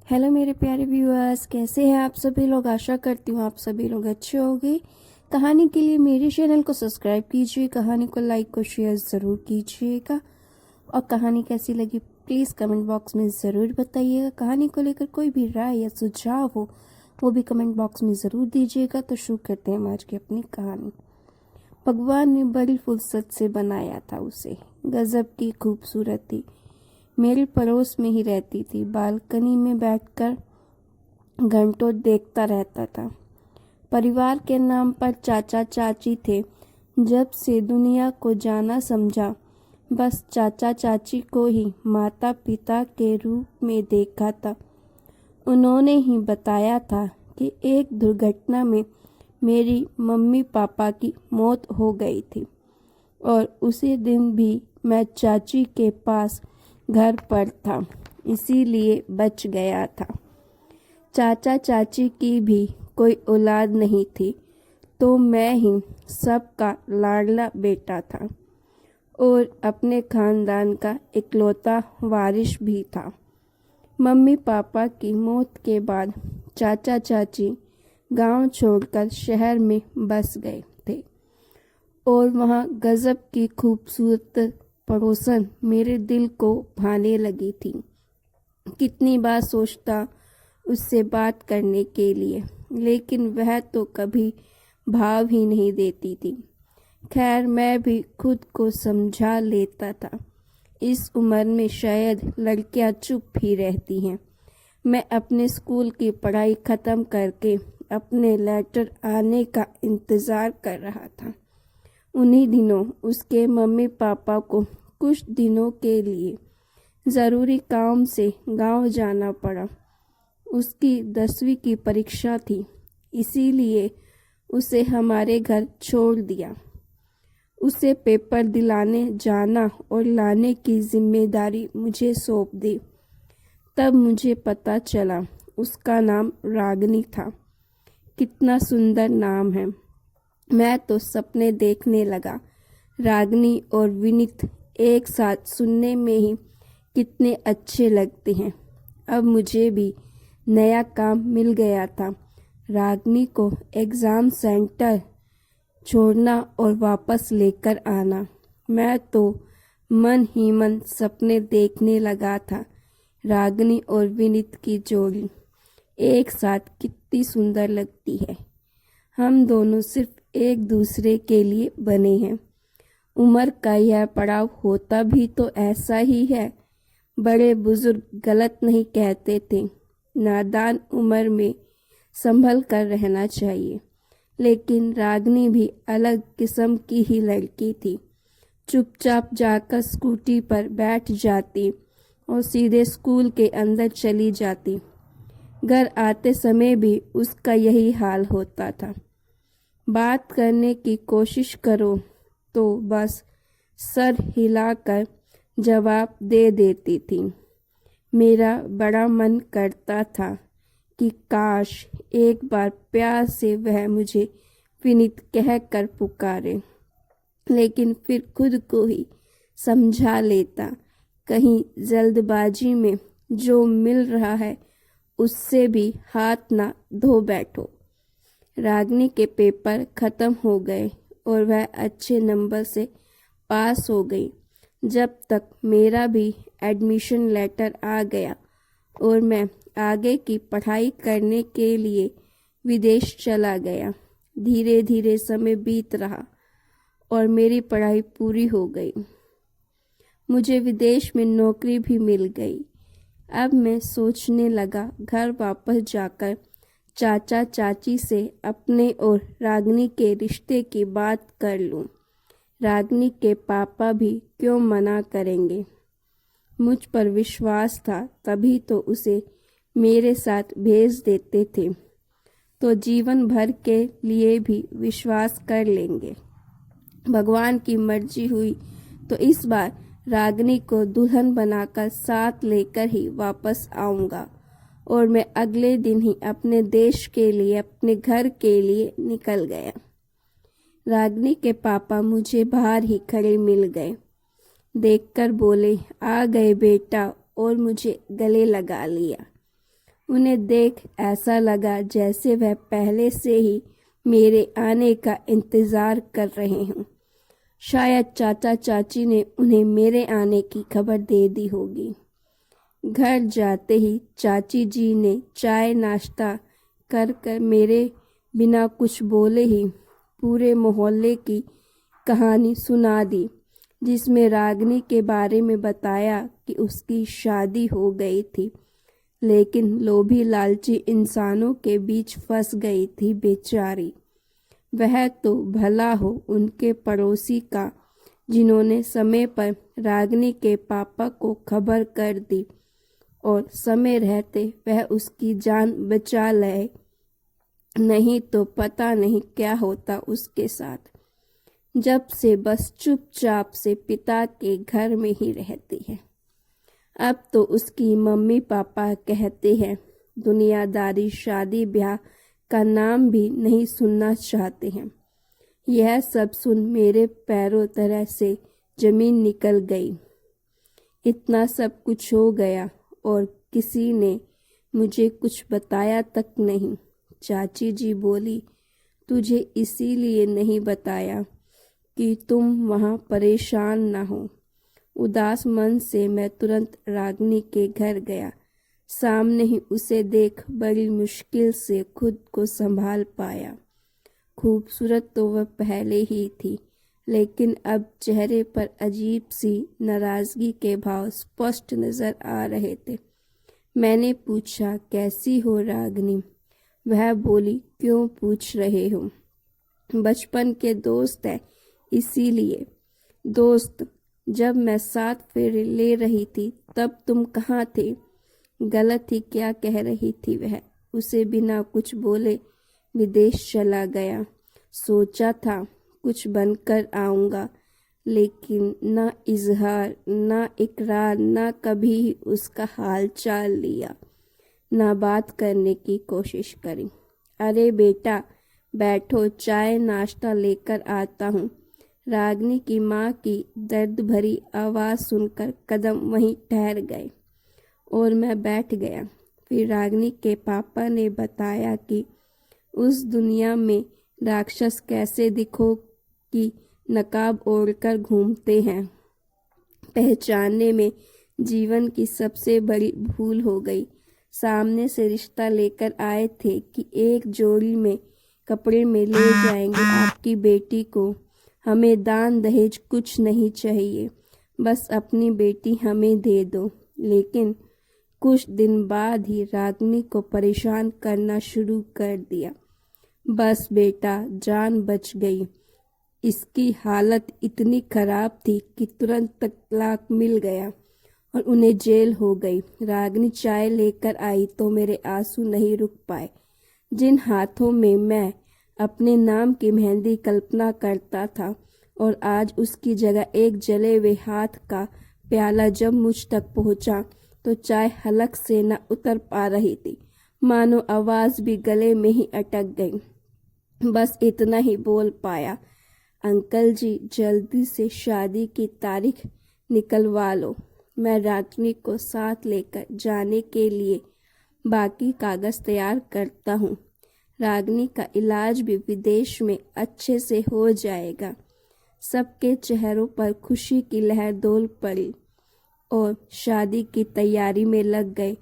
Hello मेरे प्यारे viewers, कैसे हैं आप सभी लोग। आशा करती हूँ आप सभी लोग अच्छे होंगे। कहानी के लिए मेरे चैनल को सब्सक्राइब कीजिए, कहानी को लाइक को शेयर ज़रूर कीजिएगा और कहानी कैसी लगी प्लीज़ कमेंट बॉक्स में ज़रूर बताइएगा। कहानी को लेकर कोई भी राय या सुझाव हो वो भी कमेंट बॉक्स में ज़रूर दीजिएगा। तो शुरू करते हैं आज की अपनी कहानी। भगवान ने बड़ी फुर्सत से बनाया था उसे, गजब की खूबसूरत थी। मेरे पड़ोस में ही रहती थी। बालकनी में बैठकर घंटों देखता रहता था। परिवार के नाम पर चाचा चाची थे। जब से दुनिया को जाना समझा, बस चाचा चाची को ही माता पिता के रूप में देखा था। उन्होंने ही बताया था कि एक दुर्घटना में मेरी मम्मी पापा की मौत हो गई थी और उसी दिन भी मैं चाची के पास घर पर था, इसीलिए बच गया था। चाचा चाची की भी कोई औलाद नहीं थी, तो मैं ही सबका लाडला बेटा था और अपने खानदान का इकलौता वारिस भी था। मम्मी पापा की मौत के बाद चाचा चाची गांव छोड़कर शहर में बस गए थे और वहां गजब की खूबसूरत पड़ोसन मेरे दिल को भाने लगी थी। कितनी बार सोचता उससे बात करने के लिए, लेकिन वह तो कभी भाव ही नहीं देती थी। खैर, मैं भी खुद को समझा लेता था। इस उम्र में शायद लड़कियां चुप ही रहती हैं। मैं अपने स्कूल की पढ़ाई ख़त्म करके अपने लेटर आने का इंतज़ार कर रहा था। उन्हीं दिनों उसके मम्मी पापा को कुछ दिनों के लिए ज़रूरी काम से गांव जाना पड़ा। उसकी 10वीं की परीक्षा थी, इसीलिए उसे हमारे घर छोड़ दिया। उसे पेपर दिलाने जाना और लाने की जिम्मेदारी मुझे सौंप दी। तब मुझे पता चला उसका नाम रागनी था। कितना सुंदर नाम है। मैं तो सपने देखने लगा। रागनी और विनीत एक साथ सुनने में ही कितने अच्छे लगते हैं। अब मुझे भी नया काम मिल गया था। रागनी को एग्ज़ाम सेंटर छोड़ना और वापस लेकर आना। मैं तो मन ही मन सपने देखने लगा था। रागनी और विनीत की जोड़ी एक साथ कितनी सुंदर लगती है। हम दोनों सिर्फ एक दूसरे के लिए बने हैं। उम्र का यह पड़ाव होता भी तो ऐसा ही है। बड़े बुजुर्ग गलत नहीं कहते थे, नादान उम्र में संभल कर रहना चाहिए। लेकिन रागनी भी अलग किस्म की ही लड़की थी। चुपचाप जाकर स्कूटी पर बैठ जाती और सीधे स्कूल के अंदर चली जाती। घर आते समय भी उसका यही हाल होता था। बात करने की कोशिश करो तो बस सर हिलाकर जवाब दे देती थी। मेरा बड़ा मन करता था कि काश एक बार प्यार से वह मुझे विनीत कहकर पुकारे, लेकिन फिर खुद को ही समझा लेता, कहीं जल्दबाजी में जो मिल रहा है उससे भी हाथ ना धो बैठो। रागनी के पेपर ख़त्म हो गए और वह अच्छे नंबर से पास हो गई। जब तक मेरा भी एडमिशन लेटर आ गया और मैं आगे की पढ़ाई करने के लिए विदेश चला गया। धीरे धीरे समय बीत रहा और मेरी पढ़ाई पूरी हो गई। मुझे विदेश में नौकरी भी मिल गई। अब मैं सोचने लगा घर वापस जाकर चाचा चाची से अपने और रागनी के रिश्ते की बात कर लूं। रागनी के पापा भी क्यों मना करेंगे। मुझ पर विश्वास था, तभी तो उसे मेरे साथ भेज देते थे, तो जीवन भर के लिए भी विश्वास कर लेंगे। भगवान की मर्जी हुई तो इस बार रागनी को दुल्हन बनाकर साथ लेकर ही वापस आऊँगा और मैं अगले दिन ही अपने देश के लिए, अपने घर के लिए निकल गया। रागनी के पापा मुझे बाहर ही खड़े मिल गए। देखकर बोले, आ गए बेटा, और मुझे गले लगा लिया। उन्हें देख ऐसा लगा जैसे वह पहले से ही मेरे आने का इंतजार कर रहे हों। शायद चाचा चाची ने उन्हें मेरे आने की खबर दे दी होगी। घर जाते ही चाची जी ने चाय नाश्ता कर कर मेरे बिना कुछ बोले ही पूरे मोहल्ले की कहानी सुना दी, जिसमें रागनी के बारे में बताया कि उसकी शादी हो गई थी, लेकिन लोभी लालची इंसानों के बीच फंस गई थी बेचारी। वह तो भला हो उनके पड़ोसी का, जिन्होंने समय पर रागनी के पापा को खबर कर दी और समय रहते वह उसकी जान बचा लाए, नहीं तो पता नहीं क्या होता उसके साथ। जब से बस चुपचाप से पिता के घर में ही रहती है। अब तो उसकी मम्मी पापा कहते हैं दुनियादारी शादी ब्याह का नाम भी नहीं सुनना चाहते हैं। यह सब सुन मेरे पैरों तरह से जमीन निकल गई। इतना सब कुछ हो गया और किसी ने मुझे कुछ बताया तक नहीं। चाची जी बोली, तुझे इसीलिए नहीं बताया कि तुम वहाँ परेशान ना हो। उदास मन से मैं तुरंत रागनी के घर गया। सामने ही उसे देख बड़ी मुश्किल से खुद को संभाल पाया। खूबसूरत तो वह पहले ही थी, लेकिन अब चेहरे पर अजीब सी नाराजगी के भाव स्पष्ट नजर आ रहे थे। मैंने पूछा, कैसी हो रागनी? वह बोली, क्यों पूछ रहे हो? बचपन के दोस्त हैं इसीलिए। दोस्त? जब मैं 7 फेरे ले रही थी तब तुम कहाँ थे? गलत ही क्या कह रही थी वह। उसे बिना कुछ बोले विदेश चला गया। सोचा था कुछ बनकर आऊँगा, लेकिन ना इजहार ना इकरार ना कभी उसका हाल चाल लिया, ना बात करने की कोशिश करी। अरे बेटा बैठो, चाय नाश्ता लेकर आता हूँ। रागनी की माँ की दर्द भरी आवाज़ सुनकर कदम वहीं ठहर गए और मैं बैठ गया। फिर रागनी के पापा ने बताया कि उस दुनिया में राक्षस कैसे दिखो कि नकाब ओढ़कर घूमते हैं। पहचानने में जीवन की सबसे बड़ी भूल हो गई। सामने से रिश्ता लेकर आए थे कि एक जोड़ी में कपड़े में ले जाएंगे आपकी बेटी को। हमें दान दहेज कुछ नहीं चाहिए, बस अपनी बेटी हमें दे दो। लेकिन कुछ दिन बाद ही रागनी को परेशान करना शुरू कर दिया। बस बेटा जान बच गई। इसकी हालत इतनी खराब थी कि तुरंत तलाक मिल गया और उन्हें जेल हो गई। रागनी चाय लेकर आई तो मेरे आंसू नहीं रुक पाए। जिन हाथों में मैं अपने नाम की मेहंदी कल्पना करता था, और आज उसकी जगह एक जले हुए हाथ का प्याला जब मुझ तक पहुंचा तो चाय हलक से न उतर पा रही थी, मानो आवाज भी गले में ही अटक गई। बस इतना ही बोल पाया, अंकल जी जल्दी से शादी की तारीख निकलवा लो। मैं रागनी को साथ लेकर जाने के लिए बाकी कागज तैयार करता हूँ। रागनी का इलाज भी विदेश में अच्छे से हो जाएगा। सबके चेहरों पर खुशी की लहर डोल पड़ी और शादी की तैयारी में लग गए।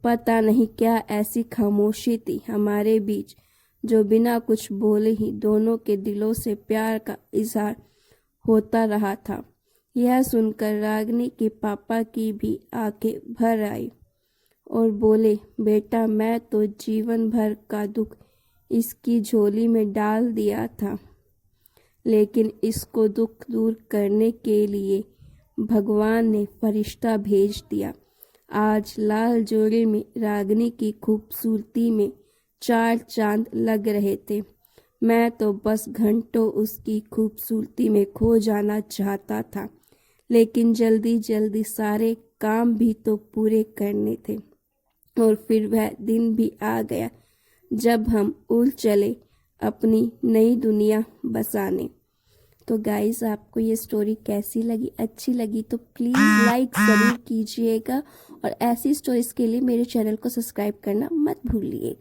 पता नहीं क्या ऐसी खामोशी थी हमारे बीच जो बिना कुछ बोले ही दोनों के दिलों से प्यार का इजहार होता रहा था। यह सुनकर रागनी के पापा की भी आंखें भर आई और बोले, बेटा मैं तो जीवन भर का दुख इसकी झोली में डाल दिया था, लेकिन इसको दुख दूर करने के लिए भगवान ने फरिश्ता भेज दिया। आज लाल जोड़े में रागनी की खूबसूरती में 4 चांद लग रहे थे। मैं तो बस घंटों उसकी खूबसूरती में खो जाना चाहता था, लेकिन जल्दी जल्दी सारे काम भी तो पूरे करने थे। और फिर वह दिन भी आ गया जब हम उड़ चले अपनी नई दुनिया बसाने। तो गाइस आपको ये स्टोरी कैसी लगी, अच्छी लगी तो प्लीज़ लाइक ज़रूर कीजिएगा और ऐसी स्टोरीज़ के लिए मेरे चैनल को सब्सक्राइब करना मत भूलिएगा।